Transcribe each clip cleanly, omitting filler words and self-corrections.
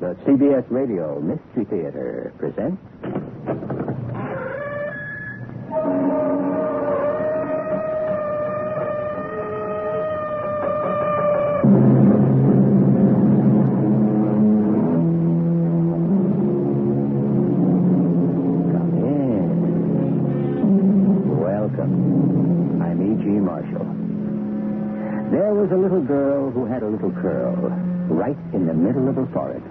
The CBS Radio Mystery Theater presents... Come in. Welcome. I'm E.G. Marshall. There was a little girl who had a little curl right in the middle of her forehead.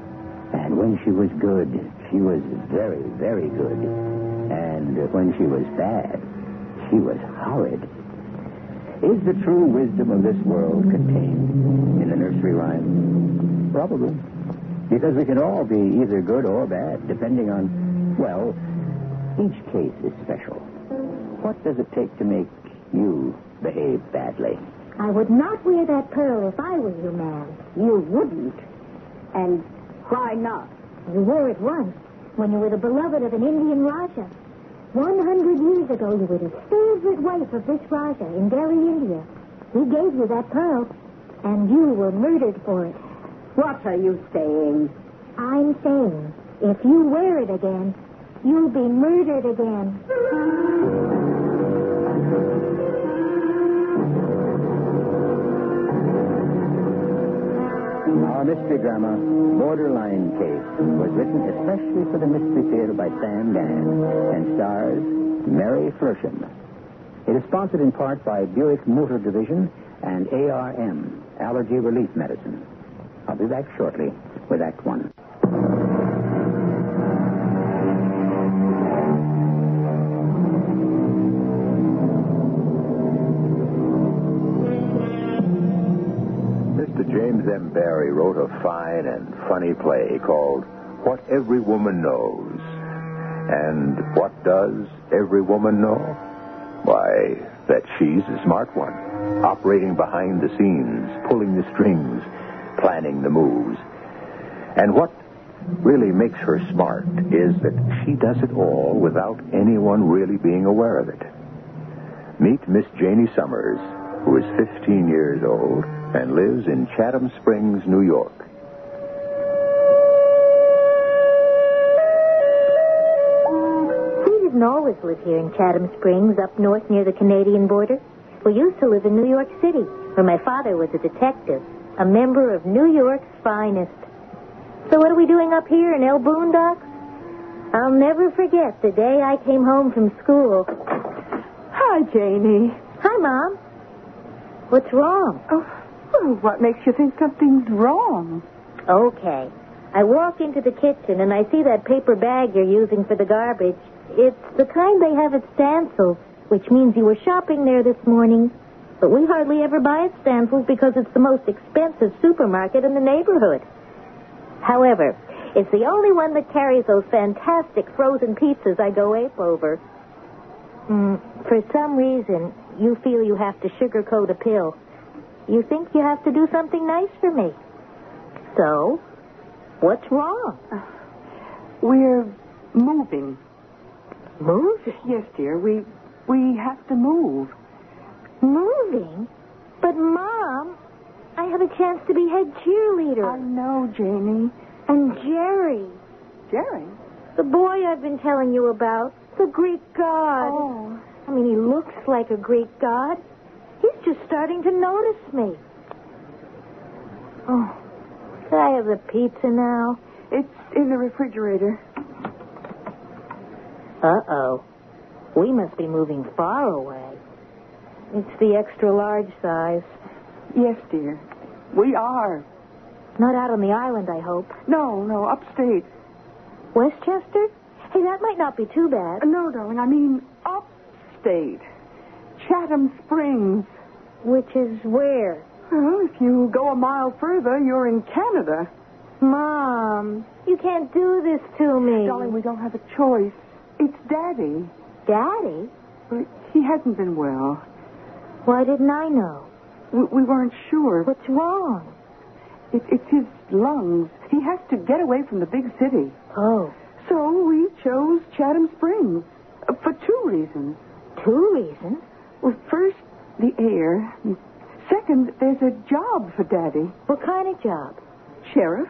And when she was good, she was very, very good. And when she was bad, she was horrid. Is the true wisdom of this world contained in the nursery rhyme? Probably. Because we can all be either good or bad, depending on, well, each case is special. What does it take to make you behave badly? I would not wear that pearl if I were you, ma'am. You wouldn't. And why not? You wore it once when you were the beloved of an Indian Raja. 100 years ago, you were the favorite wife of this Raja in Delhi, India. He gave you that pearl, and you were murdered for it. What are you saying? I'm saying, if you wear it again, you'll be murdered again. Our mystery drama, Borderline Case, was written especially for the Mystery Theater by Sam Gann and stars Mary Flersham. It is sponsored in part by Buick Motor Division and ARM, Allergy Relief Medicine. I'll be back shortly with Act One. James M. Barrie wrote a fine and funny play called What Every Woman Knows. And what does every woman know? Why, that she's a smart one, operating behind the scenes, pulling the strings, planning the moves. And what really makes her smart is that she does it all without anyone really being aware of it. Meet Miss Janie Summers, who is 15 years old and lives in Chatham Springs, New York. We didn't always live here in Chatham Springs, up north near the Canadian border. We used to live in New York City, where my father was a detective, a member of New York's finest. So what are we doing up here in El Boondocks? I'll never forget the day I came home from school. Hi, Janie. Hi, Mom. What's wrong? Oh, well, what makes you think something's wrong? Okay. I walk into the kitchen and I see that paper bag you're using for the garbage. It's the kind they have at Stansel's, which means you were shopping there this morning. But we hardly ever buy at Stansel's because it's the most expensive supermarket in the neighborhood. However, it's the only one that carries those fantastic frozen pizzas I go ape over. For some reason, you feel you have to sugarcoat a pill. You think you have to do something nice for me. So, what's wrong? We're moving. Moving? Yes, dear. We have to move. Moving? But, Mom, I have a chance to be head cheerleader. I know, Janie. And Jerry. Jerry? The boy I've been telling you about. The Greek god. Oh. I mean, he looks like a Greek god. He's just starting to notice me. Oh, could I have the pizza now? It's in the refrigerator. Uh-oh. We must be moving far away. It's the extra large size. Yes, dear. We are. Not out on the island, I hope. No, upstate. Westchester? Hey, that might not be too bad. No, darling, I mean upstate. Chatham Springs. Which is where? Well, if you go a mile further, you're in Canada. Mom, you can't do this to me. Darling, we don't have a choice. It's Daddy. Daddy? Well, he hasn't been well. Why didn't I know? We weren't sure. What's wrong? It's his lungs. He has to get away from the big city. Oh. So we chose Chatham Springs for 2 reasons. 2 reasons? Well, first, the air. Second, there's a job for Daddy. What kind of job? Sheriff.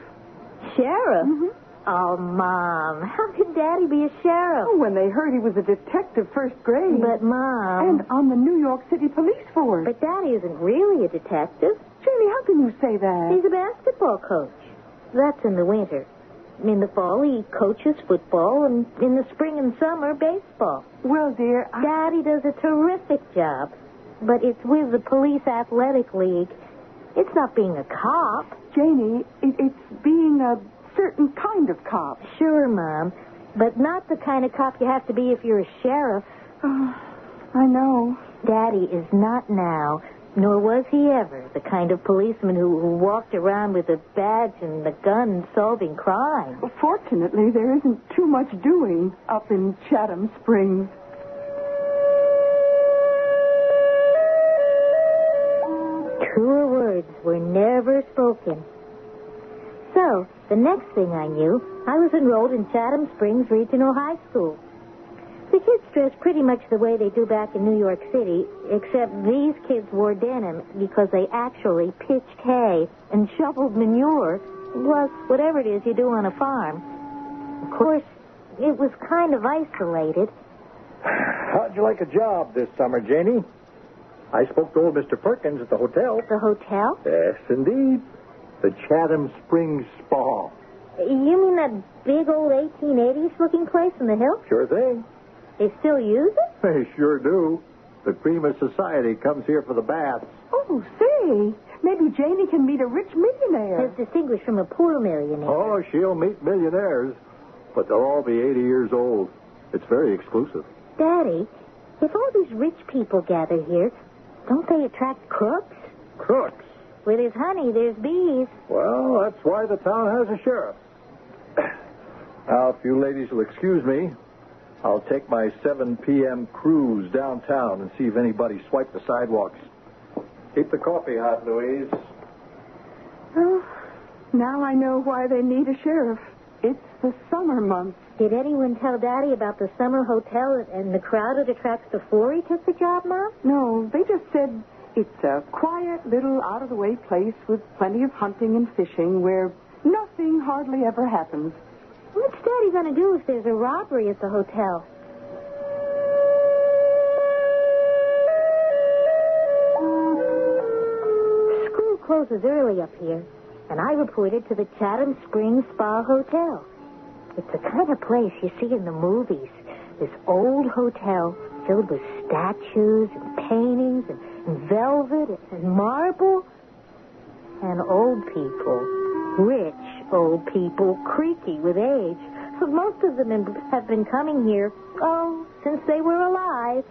Sheriff? Mm-hmm. Oh, Mom, how could Daddy be a sheriff? Oh, when they heard he was a detective first grade. But, Mom... And on the New York City Police Force. But Daddy isn't really a detective. Jenny, how can you say that? He's a basketball coach. That's in the winter. In the fall, he coaches football, and in the spring and summer, baseball. Well, dear, Daddy does a terrific job, but it's with the Police Athletic League. It's not being a cop. Janie, it's being a certain kind of cop. Sure, Mom, but not the kind of cop you have to be if you're a sheriff. Oh, I know. Daddy is not now, nor was he ever, the kind of policeman who walked around with a badge and a gun solving crime. Well, fortunately, there isn't too much doing up in Chatham Springs. Truer words were never spoken. So, the next thing I knew, I was enrolled in Chatham Springs Regional High School. The kids dressed pretty much the way they do back in New York City, except these kids wore denim because they actually pitched hay and shoveled manure, plus whatever it is you do on a farm. Of course, it was kind of isolated. How'd you like a job this summer, Janie? I spoke to old Mr. Perkins at the hotel. The hotel? Yes, indeed. The Chatham Springs Spa. You mean that big old 1880s-looking place in the hills? Sure thing. They still use it? They sure do. The cream of society comes here for the baths. Oh, say, maybe Janie can meet a rich millionaire. As distinguished from a poor millionaire. Oh, she'll meet millionaires, but they'll all be 80 years old. It's very exclusive. Daddy, if all these rich people gather here, don't they attract crooks? Crooks? Where there's honey, there's bees. Well, that's why the town has a sheriff. Now, if you ladies will excuse me, I'll take my 7 p.m. cruise downtown and see if anybody swiped the sidewalks. Keep the coffee hot, Louise. Oh, now I know why they need a sheriff. It's the summer months. Did anyone tell Daddy about the summer hotel and the crowd it attracts before he took the job, Mom? No, they just said it's a quiet little out-of-the-way place with plenty of hunting and fishing where nothing hardly ever happens. What's Daddy going to do if there's a robbery at the hotel? School closes early up here, and I reported to the Chatham Springs Spa Hotel. It's the kind of place you see in the movies. This old hotel filled with statues and paintings and velvet and marble. And old people. Rich old people, creaky with age. Most of them have been coming here, since they were alive.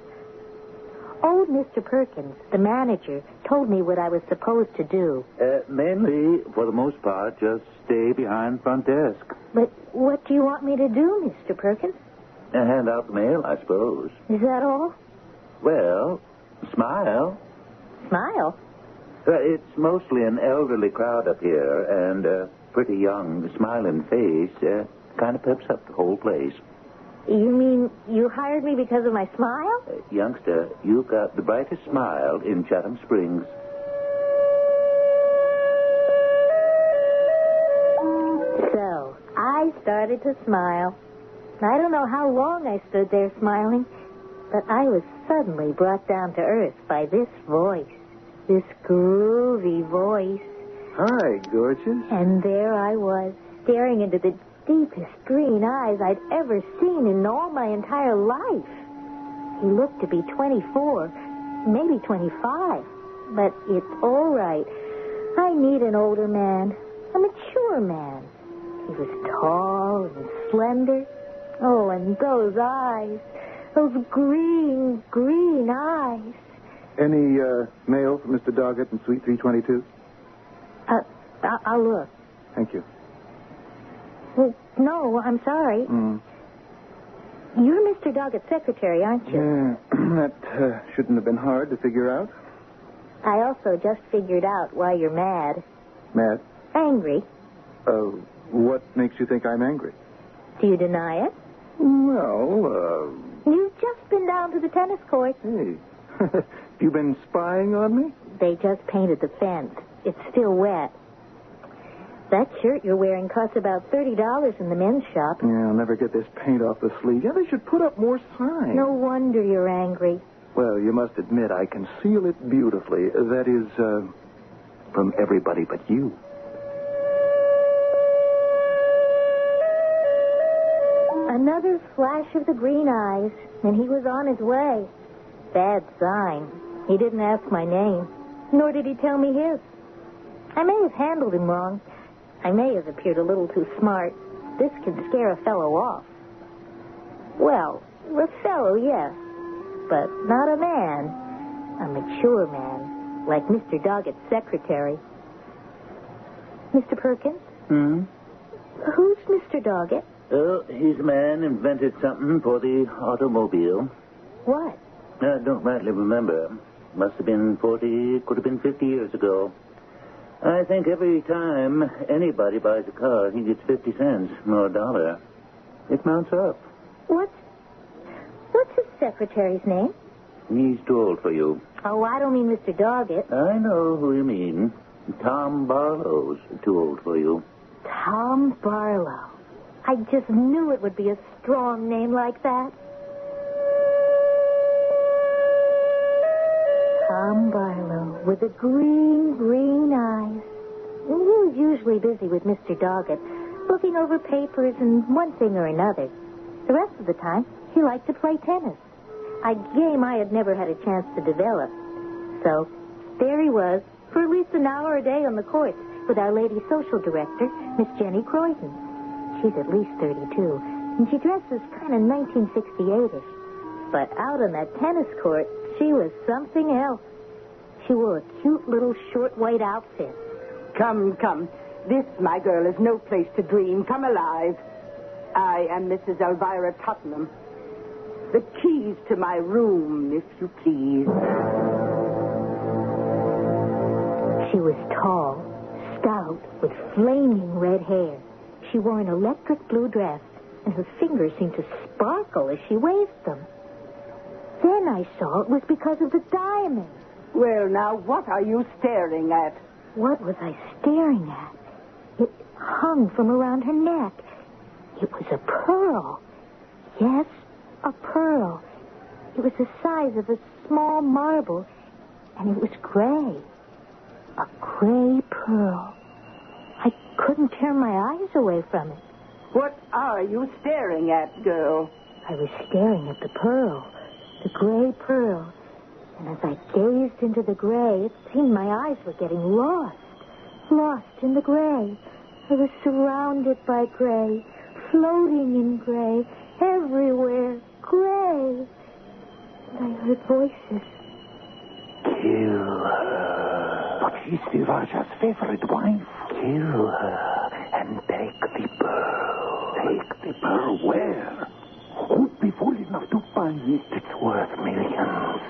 Old Mr. Perkins, the manager, told me what I was supposed to do. Mainly, for the most part, just stay behind front desk. But what do you want me to do, Mr. Perkins? Hand out the mail, I suppose. Is that all? Well, smile. Smile? It's mostly an elderly crowd up here, and a pretty young, smiling face kind of peps up the whole place. You mean you hired me because of my smile? Youngster, you've got the brightest smile in Chatham Springs. So, I started to smile. I don't know how long I stood there smiling, but I was suddenly brought down to earth by this voice. This groovy voice. Hi, gorgeous. And there I was, staring into the deepest green eyes I'd ever seen in all my entire life. He looked to be 24, maybe 25. But it's all right. I need an older man, a mature man. He was tall and slender. Oh, and those eyes, those green, green eyes. Any mail for Mr. Doggett in Suite 322? I'll look. Thank you. Well, no, I'm sorry. You're Mr. Doggett's secretary, aren't you? Yeah, that shouldn't have been hard to figure out. I also just figured out why you're mad. Mad? Angry. What makes you think I'm angry? Do you deny it? Well, You've just been down to the tennis court. Hey. You been spying on me? They just painted the fence. It's still wet. That shirt you're wearing costs about $30 in the men's shop. Yeah, I'll never get this paint off the sleeve. Yeah, they should put up more signs. No wonder you're angry. Well, you must admit I conceal it beautifully. That is, from everybody but you. Another flash of the green eyes, and he was on his way. Bad sign. He didn't ask my name, nor did he tell me his. I may have handled him wrong. I may have appeared a little too smart. This can scare a fellow off. Well, a fellow, yes, but not a man. A mature man, like Mr. Doggett's secretary. Mr. Perkins? Who's Mr. Doggett? Oh, he's a man invented something for the automobile. What? I don't rightly remember. Must have been 40, could have been 50 years ago. I think every time anybody buys a car, he gets 50 cents or $1. It mounts up. What's his secretary's name? He's too old for you. Oh, I don't mean Mr. Doggett. I know who you mean. Tom Barlow's too old for you. Tom Barlow. I just knew it would be a strong name like that. Tom Barlow with the green eyes. He was usually busy with Mr. Doggett, looking over papers and one thing or another. The rest of the time, he liked to play tennis, a game I had never had a chance to develop. So, there he was, for at least an hour a day on the courts, with our lady social director, Miss Jenny Croydon. She's at least 32, and she dresses kind of 1968-ish. But out on that tennis court, she was something else. She wore a cute little short white outfit. Come. This, my girl, is no place to dream. Come alive. I am Mrs. Elvira Tottenham. The keys to my room, if you please. She was tall, stout, with flaming red hair. She wore an electric blue dress, and her fingers seemed to sparkle as she waved them. Then I saw it was because of the diamond. Well, now, what are you staring at? What was I staring at? It hung from around her neck. It was a pearl. Yes, a pearl. It was the size of a small marble, and it was gray. A gray pearl. I couldn't tear my eyes away from it. What are you staring at, girl? I was staring at the pearl, the gray pearl. And as I gazed into the gray, it seemed my eyes were getting lost in the gray. I was surrounded by gray, floating in gray, everywhere, gray. And I heard voices. Kill her. But she's the Raja's favorite wife. Kill her and take the pearl. Take the pearl where? Who'd be fool enough to buy it? It's worth millions.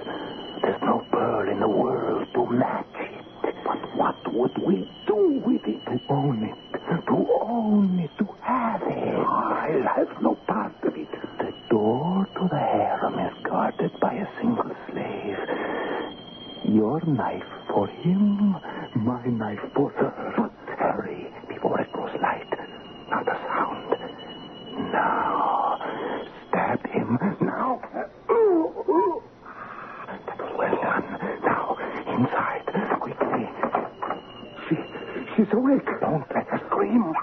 There's no pearl in the world to match it. But what would we do with it? To own it, to have it. I'll have no part of it. The door to the harem is guarded by a single slave. Your knife for him, my knife for her. But hurry before it grows light. Not a sound. Now, stab him. Now. That was well done. Now, inside, quickly. She's awake. Don't let her scream.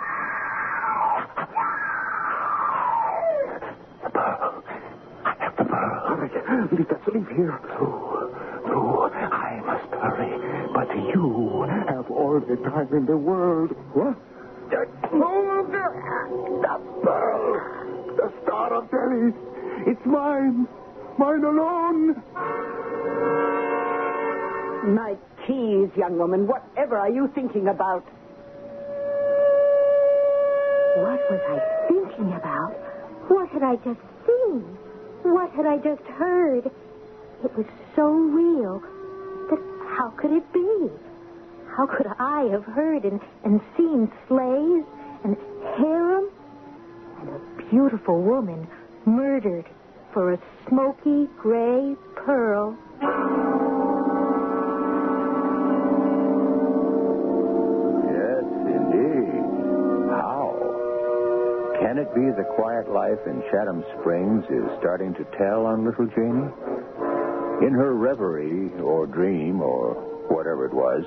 The pearl. I have the pearl. Hurry. Let us leave here. Blue, I must hurry. But you have all the time in the world. What? The pearl. The Star of Delhi. It's mine. Mine alone. My keys, young woman. Whatever are you thinking about? What was I thinking about? What had I just seen? What had I just heard? It was so real that how could it be? How could I have heard and seen slaves and harem and a beautiful woman murdered for a smoky gray pearl? Yes, indeed. Can it be the quiet life in Chatham Springs is starting to tell on little Janie? In her reverie or dream or whatever it was,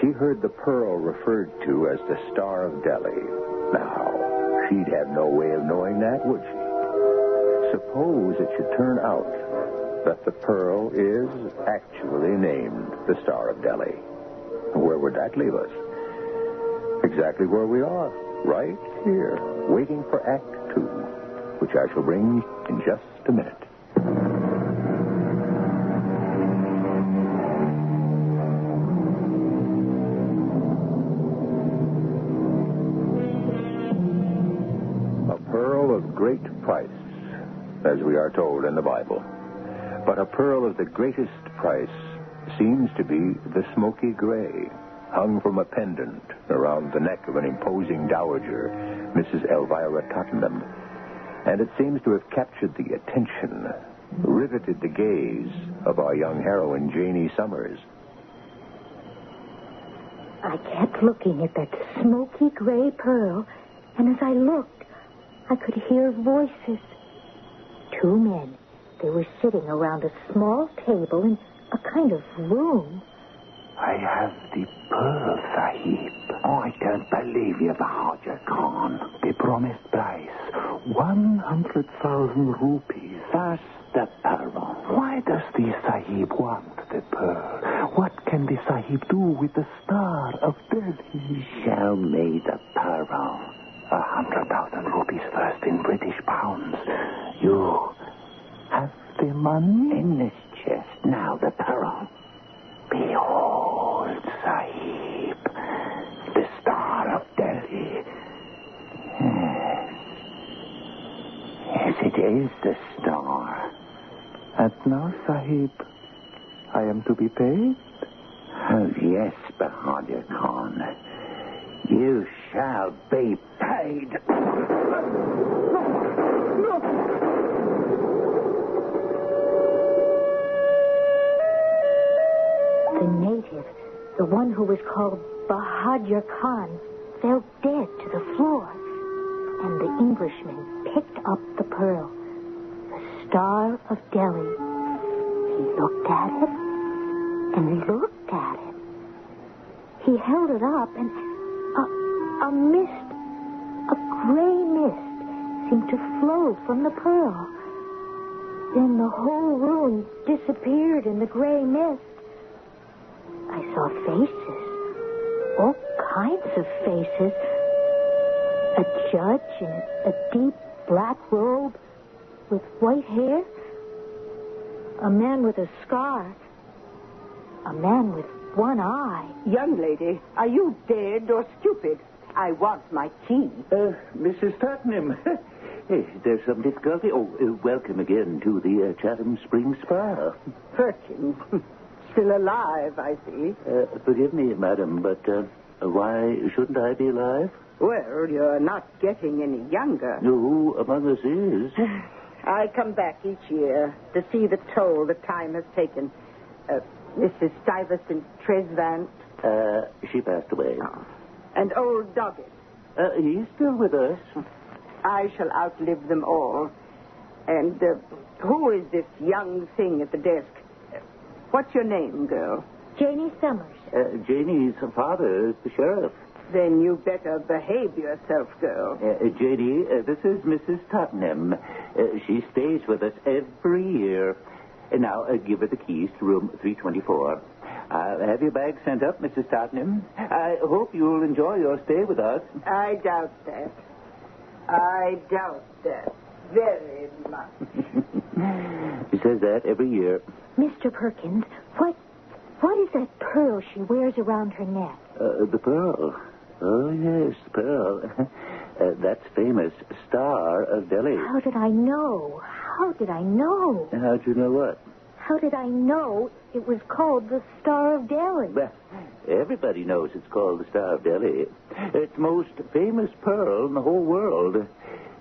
she heard the pearl referred to as the Star of Delhi. Now, she'd have no way of knowing that, would she? Suppose it should turn out that the pearl is actually named the Star of Delhi. Where would that leave us? Exactly where we are, right here, waiting for Act 2, which I shall bring in just a minute. A pearl of great price, as we are told in the Bible. But a pearl of the greatest price seems to be the smoky-gray, hung from a pendant around the neck of an imposing dowager, Mrs. Elvira Tottenham. And it seems to have captured the attention, riveted the gaze of our young heroine, Janie Summers. I kept looking at that smoky gray pearl, and as I looked, I could hear voices. 2 men. They were sitting around a small table in a kind of room. I have the pearl, Sahib. Oh, I don't believe you, Bahadur Khan. The promised price, 100,000 rupees. That's the pearl. Why does the Sahib want the pearl? What can the Sahib do with the Star of Delhi? Show me the pearl. 100,000 rupees first in British pounds. You have the money? In this chest. Now the pearl. Behold, Sahib, the Star of Delhi. Yes, it is the star. And now, Sahib, I am to be paid? Oh, yes, Bahadur Khan. You shall be paid. The native, the one who was called Bahadur Khan, fell dead to the floor. And the Englishman picked up the pearl, the Star of Delhi. He looked at it and looked at it. He held it up, and a mist, a gray mist, seemed to flow from the pearl. Then the whole room disappeared in the gray mist. I saw faces, all kinds of faces. A judge in a deep black robe with white hair. A man with a scar. A man with one eye. Young lady, are you dead or stupid? I want my key. Mrs. Tottenham. There's some difficulty. Welcome again to the Chatham Springs Spa. Perkins. Still alive, I see. Forgive me, madam, but why shouldn't I be alive? Well, you're not getting any younger. Who among us is? I come back each year to see the toll the time has taken. Mrs. Stuyvesant Tresvant. She passed away. Oh. And old Doggett. He's still with us. I shall outlive them all. And who is this young thing at the desk? What's your name, girl? Janie Summers. Janie's father is the sheriff. Then you better behave yourself, girl. Janie, this is Mrs. Tottenham. She stays with us every year. Now, give her the keys to room 324. Have your bag sent up, Mrs. Tottenham. I hope you'll enjoy your stay with us. I doubt that. I doubt that very much. She says that every year. Mr. Perkins, what is that pearl she wears around her neck? The pearl. Oh, yes, the pearl. That's famous Star of Delhi. How did I know? How did I know? How'd you know what? How did I know it was called the Star of Delhi? Well, everybody knows it's called the Star of Delhi. It's the most famous pearl in the whole world.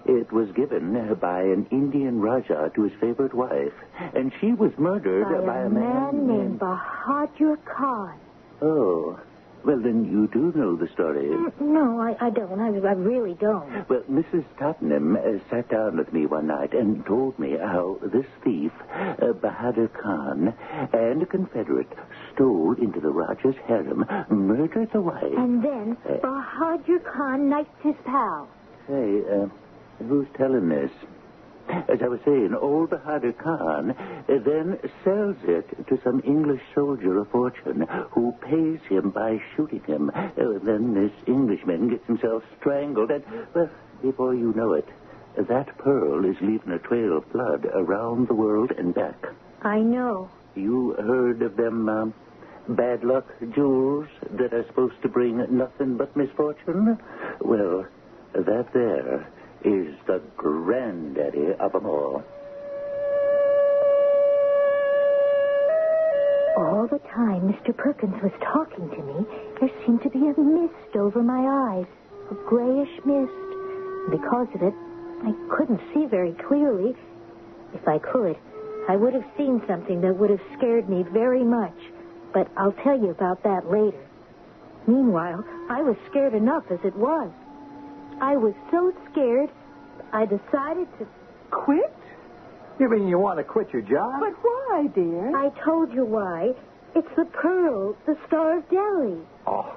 It was given by an Indian Raja to his favorite wife, and she was murdered by a man named Bahadur Khan. Oh, Well, then you do know the story. No, I don't. I really don't. Well, Mrs. Tottenham sat down with me one night and told me how this thief, Bahadur Khan, and a Confederate stole into the Rajah's harem, murdered the wife. And then Bahadur Khan knifed his pal. Say, who's telling this? As I was saying, old Bahadur Khan then sells it to some English soldier of fortune who pays him by shooting him. Then this Englishman gets himself strangled and, well, before you know it, that pearl is leaving a trail of blood around the world and back. I know. You heard of them bad luck jewels that are supposed to bring nothing but misfortune? Well, that there is the granddaddy of them all. All the time Mr. Perkins was talking to me, there seemed to be a mist over my eyes, a grayish mist. Because of it, I couldn't see very clearly. If I could, I would have seen something that would have scared me very much. But I'll tell you about that later. Meanwhile, I was scared enough as it was. I was so scared, I decided to... Quit? You mean you want to quit your job? But why, dear? I told you why. It's the pearl, the Star of Delhi. Oh,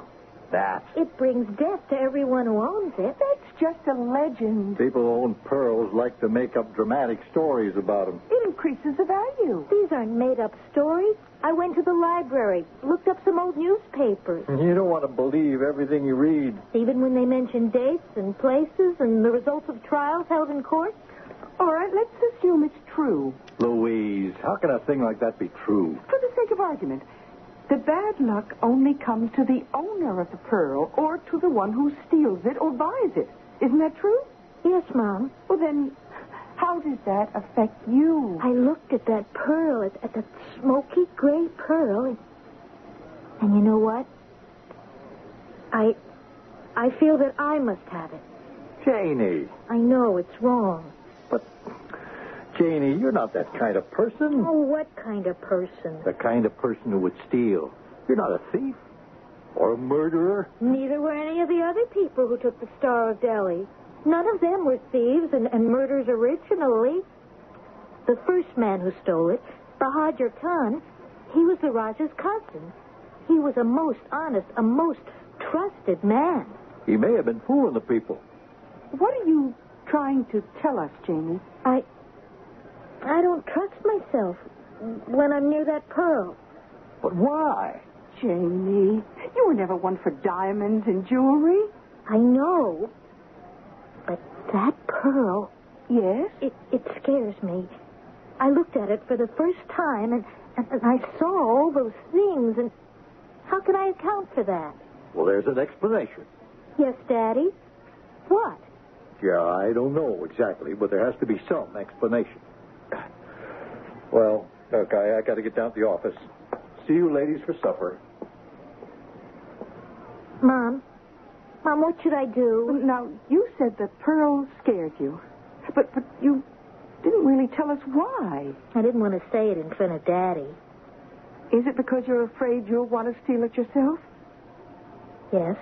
that. It brings death to everyone who owns it. That's just a legend. People who own pearls like to make up dramatic stories about them. It increases the value. These aren't made-up stories. I went to the library, looked up some old newspapers. You don't want to believe everything you read. Even when they mention dates and places and the results of trials held in court. All right, let's assume it's true. Louise, how can a thing like that be true? For the sake of argument, the bad luck only comes to the owner of the pearl or to the one who steals it or buys it. Isn't that true? Yes, Mom. Well, then, how does that affect you? I looked at that pearl, at the smoky-gray pearl, and you know what? I feel that I must have it. Janie. I know it's wrong. But, Janie, you're not that kind of person. Oh, what kind of person? The kind of person who would steal. You're not a thief or a murderer. Neither were any of the other people who took the Star of Delhi. None of them were thieves and murderers originally. The first man who stole it, Bahadur Khan, he was the Rajah's cousin. He was a most honest, a most trusted man. He may have been fooling the people. What are you trying to tell us, Janie? I don't trust myself when I'm near that pearl. But why? Janie, you were never one for diamonds and jewelry. I know. But that pearl... Yes? It scares me. I looked at it for the first time, and I saw all those things, and how can I account for that? Well, there's an explanation. Yes, Daddy? What? Yeah, I don't know exactly, but there has to be some explanation. Well, look, I got to get down to the office. See you ladies for supper. Mom, what should I do? Now, you said the pearl scared you. But you didn't really tell us why. I didn't want to say it in front of Daddy. Is it because you're afraid you'll want to steal it yourself? Yes.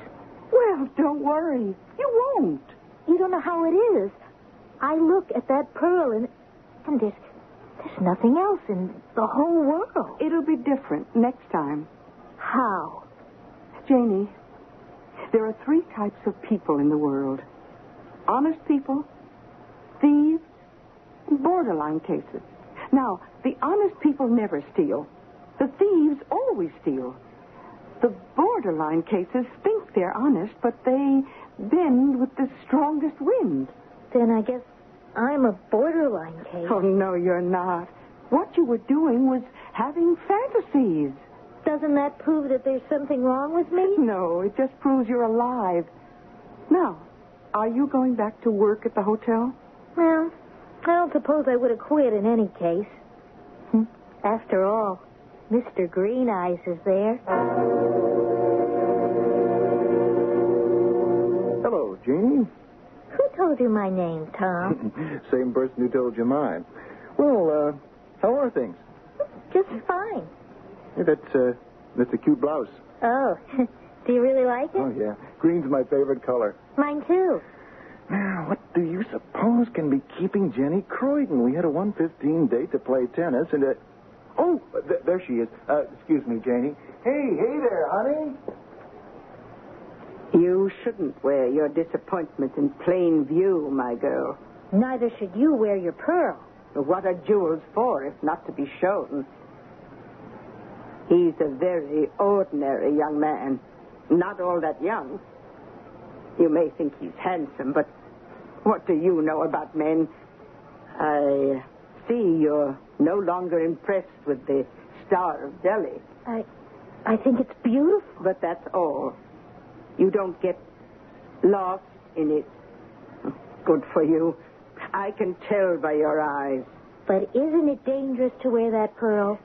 Well, don't worry. You won't. You don't know how it is. I look at that pearl, and there's nothing else in the whole world. It'll be different next time. How? Janie, there are 3 types of people in the world. Honest people, thieves, and borderline cases. Now, the honest people never steal. The thieves always steal. The borderline cases think they're honest, but they bend with the strongest wind. Then I guess I'm a borderline case. Oh, no, you're not. What you were doing was having fantasies. Doesn't that prove that there's something wrong with me? No, it just proves you're alive. Now, are you going back to work at the hotel? Well, I don't suppose I would have quit in any case. After all, Mr. Green Eyes is there. Hello, Janie. Who told you my name, Tom? Same person who told you mine. Well, how are things? Just fine. Hey, that's a cute blouse. Oh, Do you really like it? Oh, yeah. Green's my favorite color. Mine, too. Now, what do you suppose can be keeping Jenny Croydon? We had a 1:15 date to play tennis, and there she is. Excuse me, Janie. Hey there, honey. You shouldn't wear your disappointment in plain view, my girl. Neither should you wear your pearl. What are jewels for if not to be shown? He's a very ordinary young man. Not all that young. You may think he's handsome, but what do you know about men? I see you're no longer impressed with the Star of Delhi. I think it's beautiful. But that's all. You don't get lost in it. Good for you. I can tell by your eyes. But isn't it dangerous to wear that pearl?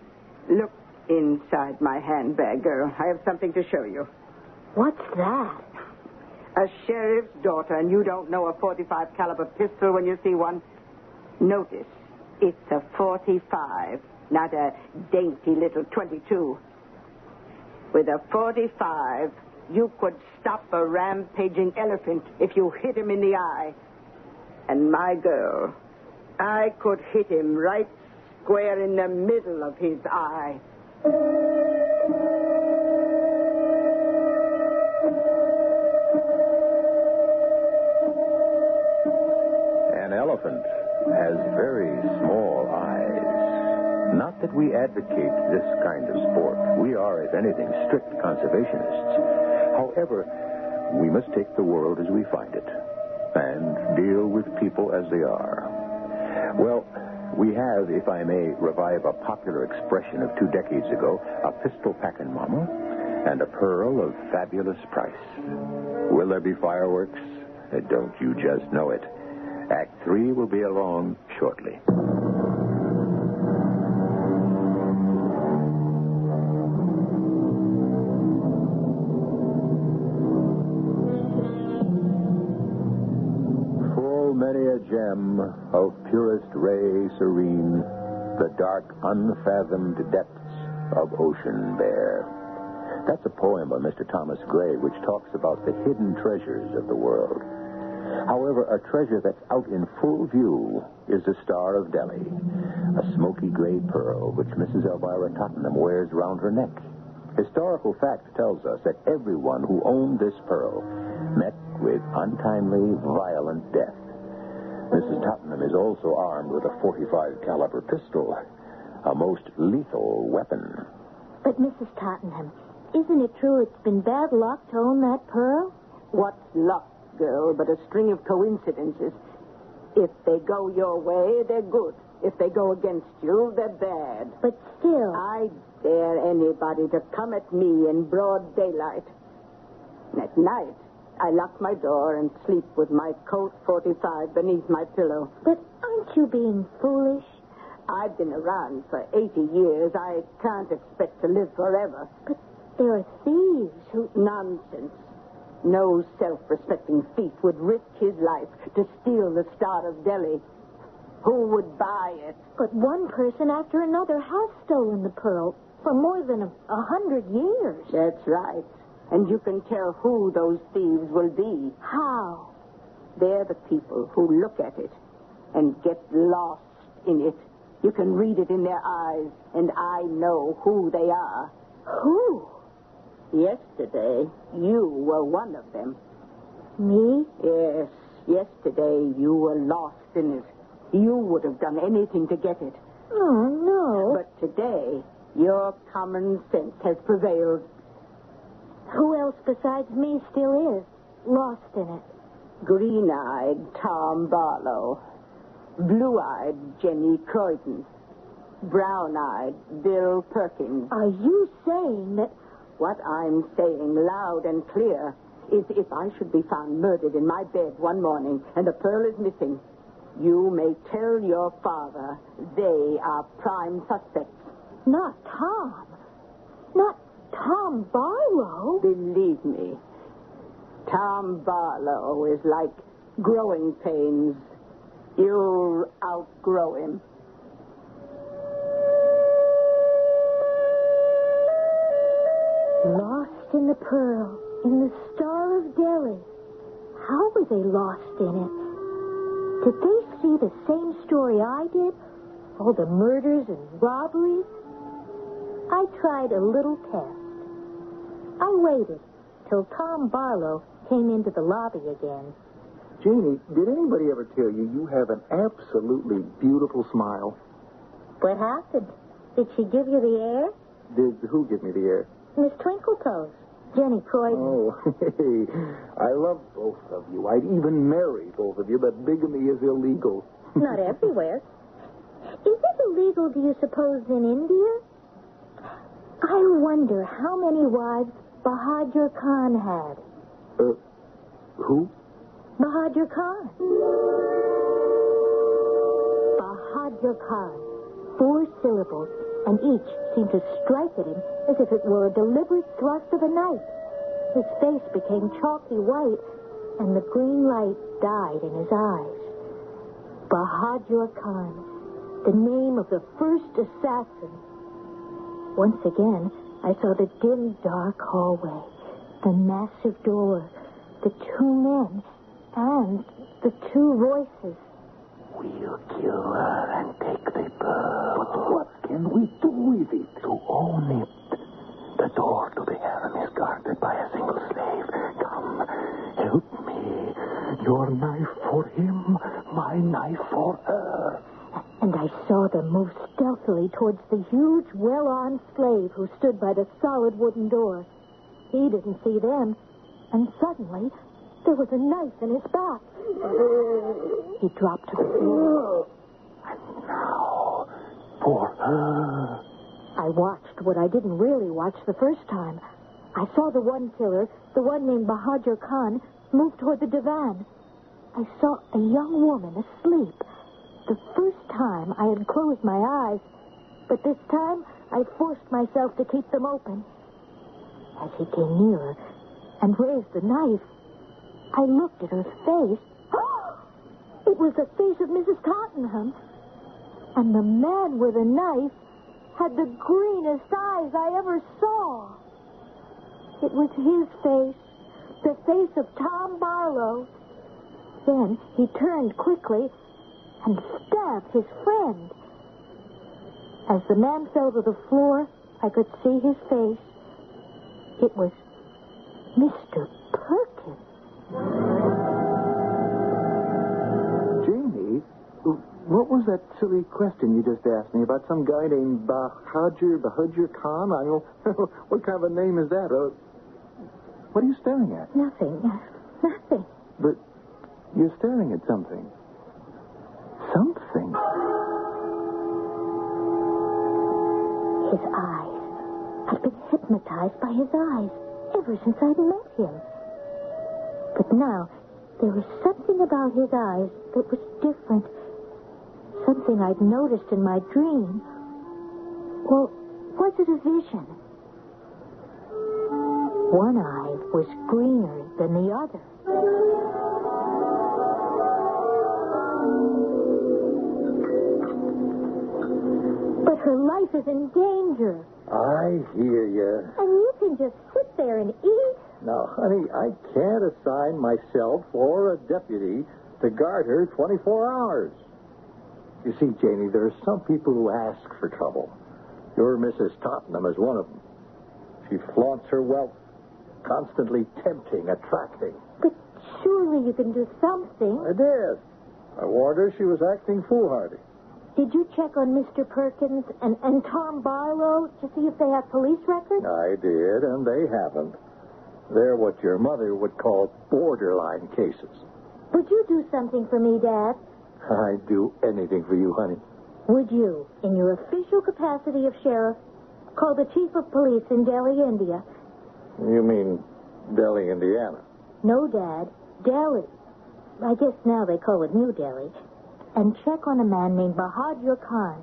Look inside my handbag, girl. I have something to show you. What's that? A sheriff's daughter, and you don't know a .45 caliber pistol when you see one? Notice, it's a .45, not a dainty little .22. With a .45, you could stop a rampaging elephant if you hit him in the eye. And my girl, I could hit him right square in the middle of his eye. An elephant has very small eyes. Not that we advocate this kind of sport. We are, if anything, strict conservationists. However, we must take the world as we find it and deal with people as they are. Well, we have, if I may revive a popular expression of 2 decades ago, a pistol packin' mama and a pearl of fabulous price. Will there be fireworks? Don't you just know it. Act 3 will be along shortly. Many a gem of purest ray serene, the dark, unfathomed depths of ocean bear. That's a poem by Mr. Thomas Gray, which talks about the hidden treasures of the world. However, a treasure that's out in full view is the Star of Delhi, a smoky-gray pearl which Mrs. Elvira Tottenham wears round her neck. Historical fact tells us that everyone who owned this pearl met with untimely, violent death. Mrs. Tottenham is also armed with a .45 caliber pistol, a most lethal weapon. But, Mrs. Tottenham, isn't it true it's been bad luck to own that pearl? What's luck, girl, but a string of coincidences? If they go your way, they're good. If they go against you, they're bad. But still... I dare anybody to come at me in broad daylight. And at night, I lock my door and sleep with my Colt .45 beneath my pillow. But aren't you being foolish? I've been around for 80 years. I can't expect to live forever. But there are thieves who... Nonsense. No self-respecting thief would risk his life to steal the Star of Delhi. Who would buy it? But one person after another has stolen the pearl for more than 100 years. That's right. And you can tell who those thieves will be. How? They're the people who look at it and get lost in it. You can read it in their eyes, and I know who they are. Who? Yesterday, you were one of them. Me? Yes. Yesterday, you were lost in it. You would have done anything to get it. Oh, no. But today, your common sense has prevailed. Who else besides me still is lost in it? Green-eyed Tom Barlow. Blue-eyed Jenny Croydon. Brown-eyed Bill Perkins. Are you saying that... What I'm saying loud and clear is if I should be found murdered in my bed one morning and the pearl is missing, you may tell your father they are prime suspects. Not Tom. Not Tom Barlow? Believe me, Tom Barlow is like growing pains. You'll outgrow him. Lost in the pearl. In the Star of Delhi. How were they lost in it? Did they see the same story I did? All the murders and robberies? I tried a little test. I waited till Tom Barlow came into the lobby again. Janie, did anybody ever tell you you have an absolutely beautiful smile? What happened? Did she give you the air? Did who give me the air? Miss Twinkletoes. Jenny Croydon. Oh, hey, I love both of you. I'd even marry both of you, but bigamy is illegal. Not everywhere. Is it illegal, do you suppose, in India? I wonder how many wives Bahadur Khan had. Who? Bahadur Khan. Bahadur Khan. 4 syllables, and each seemed to strike at him as if it were a deliberate thrust of a knife. His face became chalky white, and the green light died in his eyes. Bahadur Khan, the name of the first assassin. Once again, I saw the dim, dark hallway, the massive door, the 2 men, and the 2 voices. We'll kill her and take the pearl. But what can we do with it? To own it. The door to the harem is guarded by a single slave. Come, help me. Your knife for him, my knife for her. And I saw them move stealthily towards the huge, well-armed slave who stood by the solid wooden door. He didn't see them, and suddenly there was a knife in his back. He dropped to the floor. And now, for her. I watched what I didn't really watch the first time. I saw the one killer, the one named Bahadur Khan, move toward the divan. I saw a young woman asleep. The first time I had closed my eyes, but this time I forced myself to keep them open. As he came nearer and raised the knife, I looked at her face. It was the face of Mrs. Tottenham. And the man with the knife had the greenest eyes I ever saw. It was his face, the face of Tom Barlow. Then he turned quickly and stabbed his friend. As the man fell to the floor, I could see his face. It was Mr. Perkins. Janie, what was that silly question you just asked me about some guy named Bahadur Khan? I don't know. What kind of a name is that? What are you staring at? Nothing. Nothing. But you're staring at something. Something. His eyes. I've been hypnotized by his eyes ever since I'd met him. But now, there was something about his eyes that was different. Something I'd noticed in my dream. Or was it a vision? One eye was greener than the other. But her life is in danger. I hear you. And you can just sit there and eat. Now, honey, I can't assign myself or a deputy to guard her 24 hours. You see, Janie, there are some people who ask for trouble. Your Mrs. Tottenham is one of them. She flaunts her wealth, constantly tempting, attracting. But surely you can do something. I did. I warned her she was acting foolhardy. Did you check on Mr. Perkins and Tom Barlow to see if they have police records? I did, and they haven't. They're what your mother would call borderline cases. Would you do something for me, Dad? I'd do anything for you, honey. Would you, in your official capacity of sheriff, call the chief of police in Delhi, India? You mean Delhi, Indiana? No, Dad. Delhi. I guess now they call it New Delhi. And check on a man named Bahadur Khan.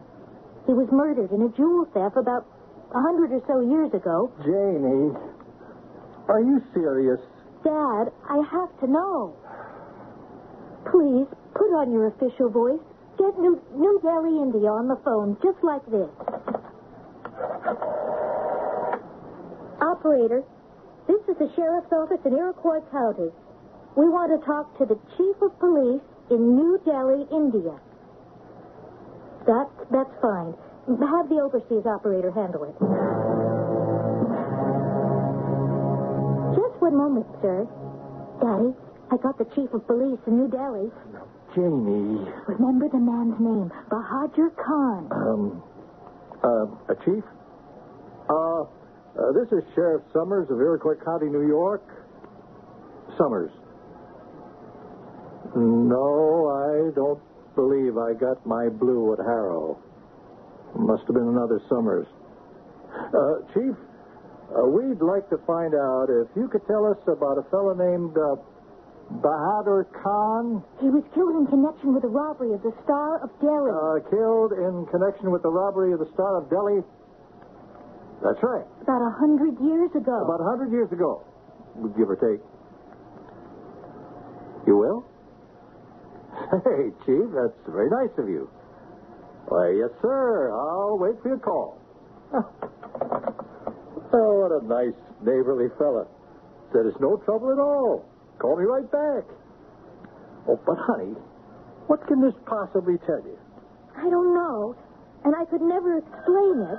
He was murdered in a jewel theft about 100 or so years ago. Janie, are you serious? Dad, I have to know. Please, put on your official voice. Get New Delhi, India on the phone, just like this. Operator, This is the sheriff's office in Iroquois County. We want to talk to the chief of police in New Delhi, India. That's fine. Have the overseas operator handle it. Just one moment, sir. Daddy, I got the chief of police in New Delhi. Janie. Remember the man's name, Bahadur Khan. Chief? This is Sheriff Summers of Iroquois County, New York. Summers. No, I don't believe I got my blue at Harrow. Must have been another Summers. Chief, we'd like to find out if you could tell us about a fellow named Bahadur Khan. He was killed in connection with the robbery of the Star of Delhi. Killed in connection with the robbery of the Star of Delhi? That's right. About 100 years ago. About 100 years ago, give or take. You will? Hey, Chief, that's very nice of you. Why, yes, sir. I'll wait for your call. Oh, what a nice, neighborly fella. Said it's no trouble at all. Call me right back. Oh, but, honey, what can this possibly tell you? I don't know, and I could never explain it.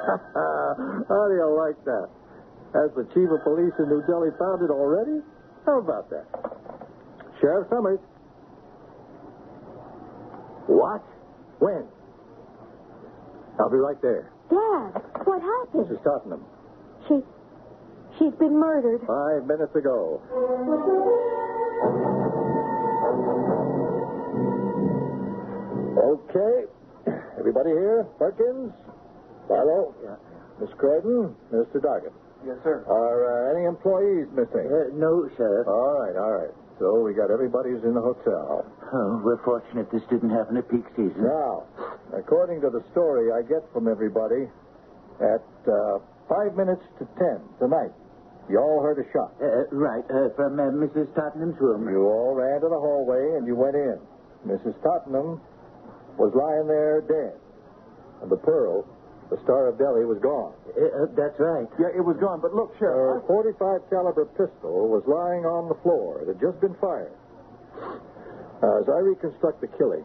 How do you like that? Has the chief of police in New Delhi found it already? How about that? Sheriff Summers. What? When? I'll be right there. Dad, what happened? Mrs. Tottenham. She's been murdered. 5 minutes ago. Okay. Everybody here? Perkins? Barlow? Yeah. Miss Croydon? Mr. Doggett? Yes, sir. Are any employees missing? No, Sheriff. All right. So we got everybody who's in the hotel. Oh, we're fortunate this didn't happen at peak season. Now, according to the story I get from everybody, at 5 minutes to 10 tonight, you all heard a shot. Right, from Mrs. Tottenham's room. You all ran to the hallway and you went in. Mrs. Tottenham was lying there dead. And the pearl, the Star of Delhi, was gone. That's right. Yeah, it was gone, but look, Sheriff. Her 45 caliber pistol was lying on the floor. It had just been fired. As I reconstruct the killing,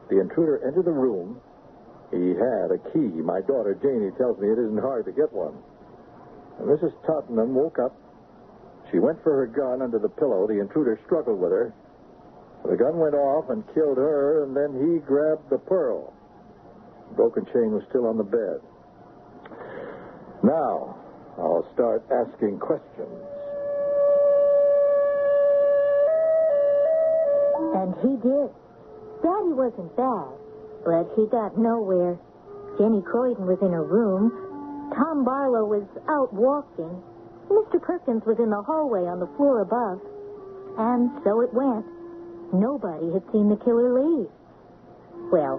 the intruder entered the room. He had a key. My daughter, Janie, tells me it isn't hard to get one. And Mrs. Tottenham woke up. She went for her gun under the pillow. The intruder struggled with her. The gun went off and killed her, and then he grabbed the pearl. The broken chain was still on the bed. Now, I'll start asking questions. And he did. Daddy wasn't bad, but he got nowhere. Jenny Croydon was in her room. Tom Barlow was out walking. Mr. Perkins was in the hallway on the floor above. And so it went. Nobody had seen the killer leave. Well,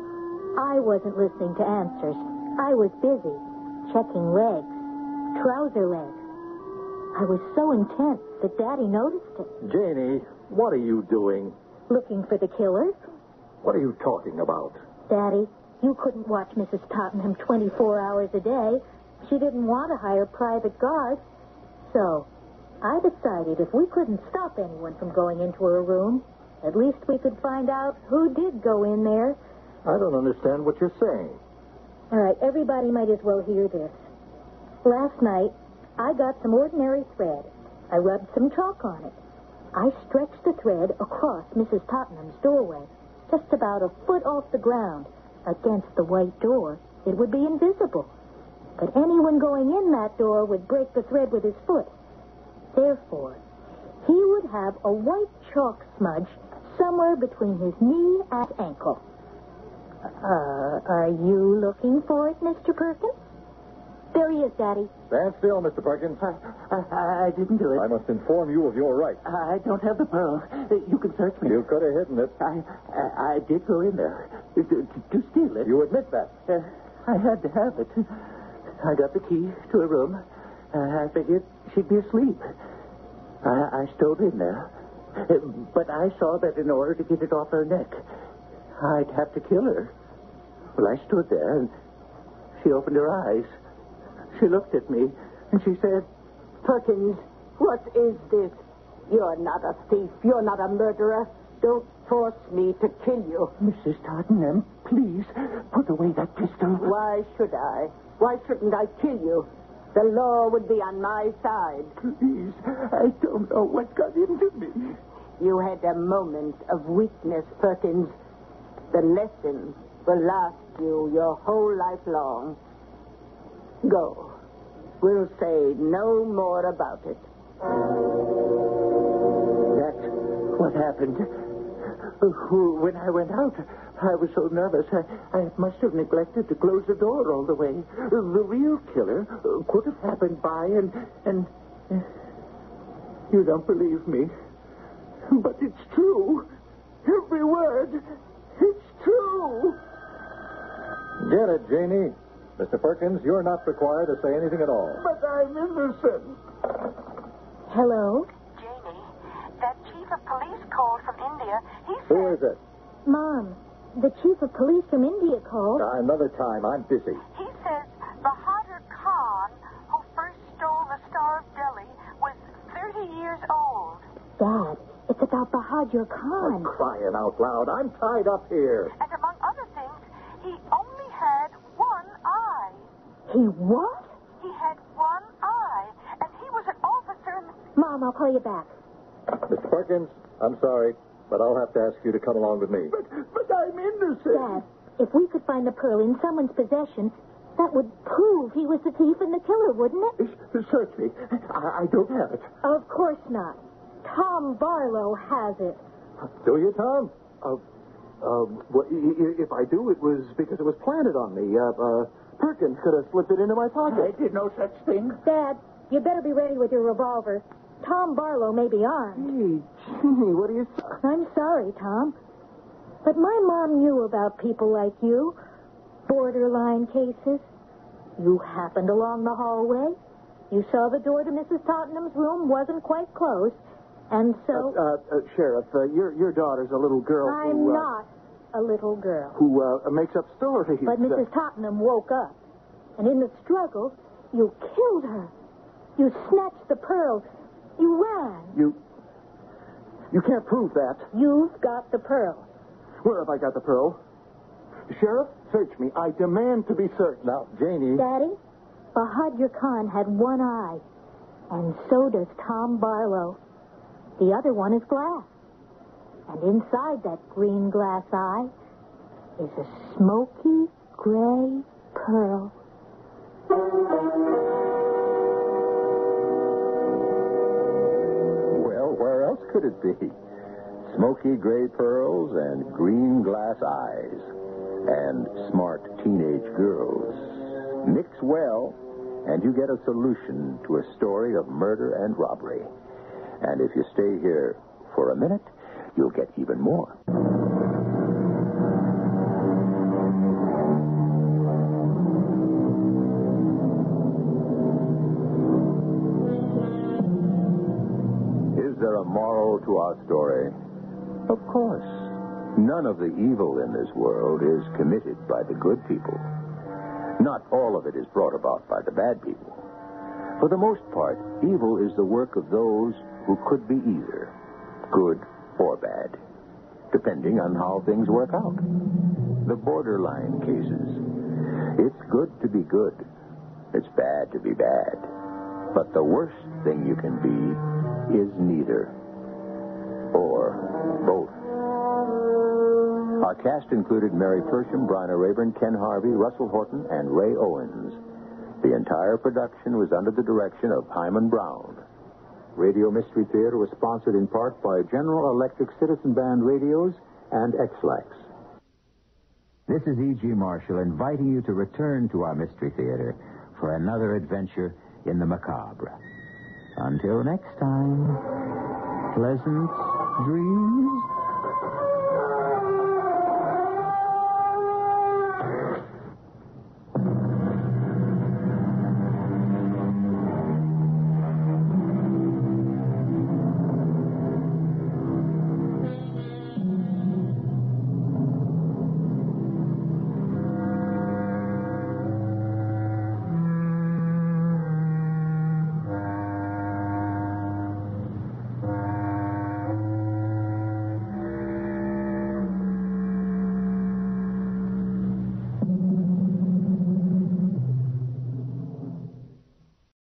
I wasn't listening to answers. I was busy checking legs, trouser legs. I was so intense that Daddy noticed it. Janie, what are you doing? Looking for the killers? What are you talking about? Daddy, you couldn't watch Mrs. Tottenham 24 hours a day. She didn't want to hire private guards. So, I decided if we couldn't stop anyone from going into her room, at least we could find out who did go in there. I don't understand what you're saying. All right, everybody might as well hear this. Last night, I got some ordinary thread. I rubbed some chalk on it. I stretched the thread across Mrs. Tottenham's doorway, just about a foot off the ground. Against the white door, it would be invisible. But anyone going in that door would break the thread with his foot. Therefore, he would have a white chalk smudge somewhere between his knee and ankle. Are you looking for it, Mr. Perkins? There he is, Daddy. Stand still, Mr. Perkins. I didn't do it. I must inform you of your rights. I don't have the pearl. You can search me. You could have hidden it. I did go in there to steal it. You admit that? I had to have it. I got the key to her room. I figured she'd be asleep. I stowed in there. But I saw that in order to get it off her neck, I'd have to kill her. Well, I stood there, and she opened her eyes. She looked at me, and she said, Perkins, what is this? You're not a thief. You're not a murderer. Don't force me to kill you. Mrs. Tottenham, please, put away that pistol. Why should I? Why shouldn't I kill you? The law would be on my side. Please, I don't know what got into me. You had a moment of weakness, Perkins. The lesson will last you your whole life long. Go. We'll say no more about it. That's what happened. When I went out, I was so nervous, I must have neglected to close the door all the way. The real killer could have happened by and you don't believe me. But it's true. Every word. It's true. Get it, Janie. Mr. Perkins, you're not required to say anything at all. But I'm innocent. Hello? Janie, that chief of police called from India. He said... Who is it? Mom, the chief of police from India called. Another time. I'm busy. He says Bahadur Khan, who first stole the Star of Delhi, was 30 years old. Dad, it's about Bahadur Khan. Crying out loud. I'm tied up here. And among other things, he only had one eye. He what? He had one eye, and he was an officer in... Mom, I'll call you back. Mr. Perkins, I'm sorry, but I'll have to ask you to come along with me. But I'm innocent. Dad, if we could find the pearl in someone's possession, that would prove he was the thief and the killer, wouldn't it? Search me. I don't have it. Of course not. Tom Barlow has it. Do you, Tom? Well, if I do, it was because it was planted on me. Perkins could have slipped it into my pocket. I did no such thing. Dad, you better be ready with your revolver. Tom Barlow may be armed. Hey, Jimmy, what are you... I'm sorry, Tom. But my mom knew about people like you. Borderline cases. You happened along the hallway. You saw the door to Mrs. Tottenham's room wasn't quite closed. And so... Sheriff, your daughter's a little girl I'm not a little girl. who makes up stories. But Mrs. Tottenham woke up. And in the struggle, you killed her. You snatched the pearl. You ran. You can't prove that. You've got the pearl. Where have I got the pearl? Sheriff, search me. I demand to be searched. Now, Janie... Daddy, Bahadur Khan had one eye. And so does Tom Barlow. The other one is glass. And inside that green glass eye is a smoky-gray pearl. Well, where else could it be? Smoky gray pearls and green glass eyes. And smart teenage girls. Mix well, and you get a solution to a story of murder and robbery. And if you stay here for a minute, you'll get even more. Is there a moral to our story? Of course. None of the evil in this world is committed by the good people. Not all of it is brought about by the bad people. For the most part, evil is the work of those who could be either good or bad, depending on how things work out. The borderline cases. It's good to be good. It's bad to be bad. But the worst thing you can be is neither. Or both. Our cast included Mary Persham, Bryna Rayburn, Ken Harvey, Russell Horton, and Ray Owens. The entire production was under the direction of Hyman Brown. Radio Mystery Theater was sponsored in part by General Electric Citizen Band Radios and X-Lax. This is E.G. Marshall inviting you to return to our Mystery Theater for another adventure in the macabre. Until next time, pleasant dreams.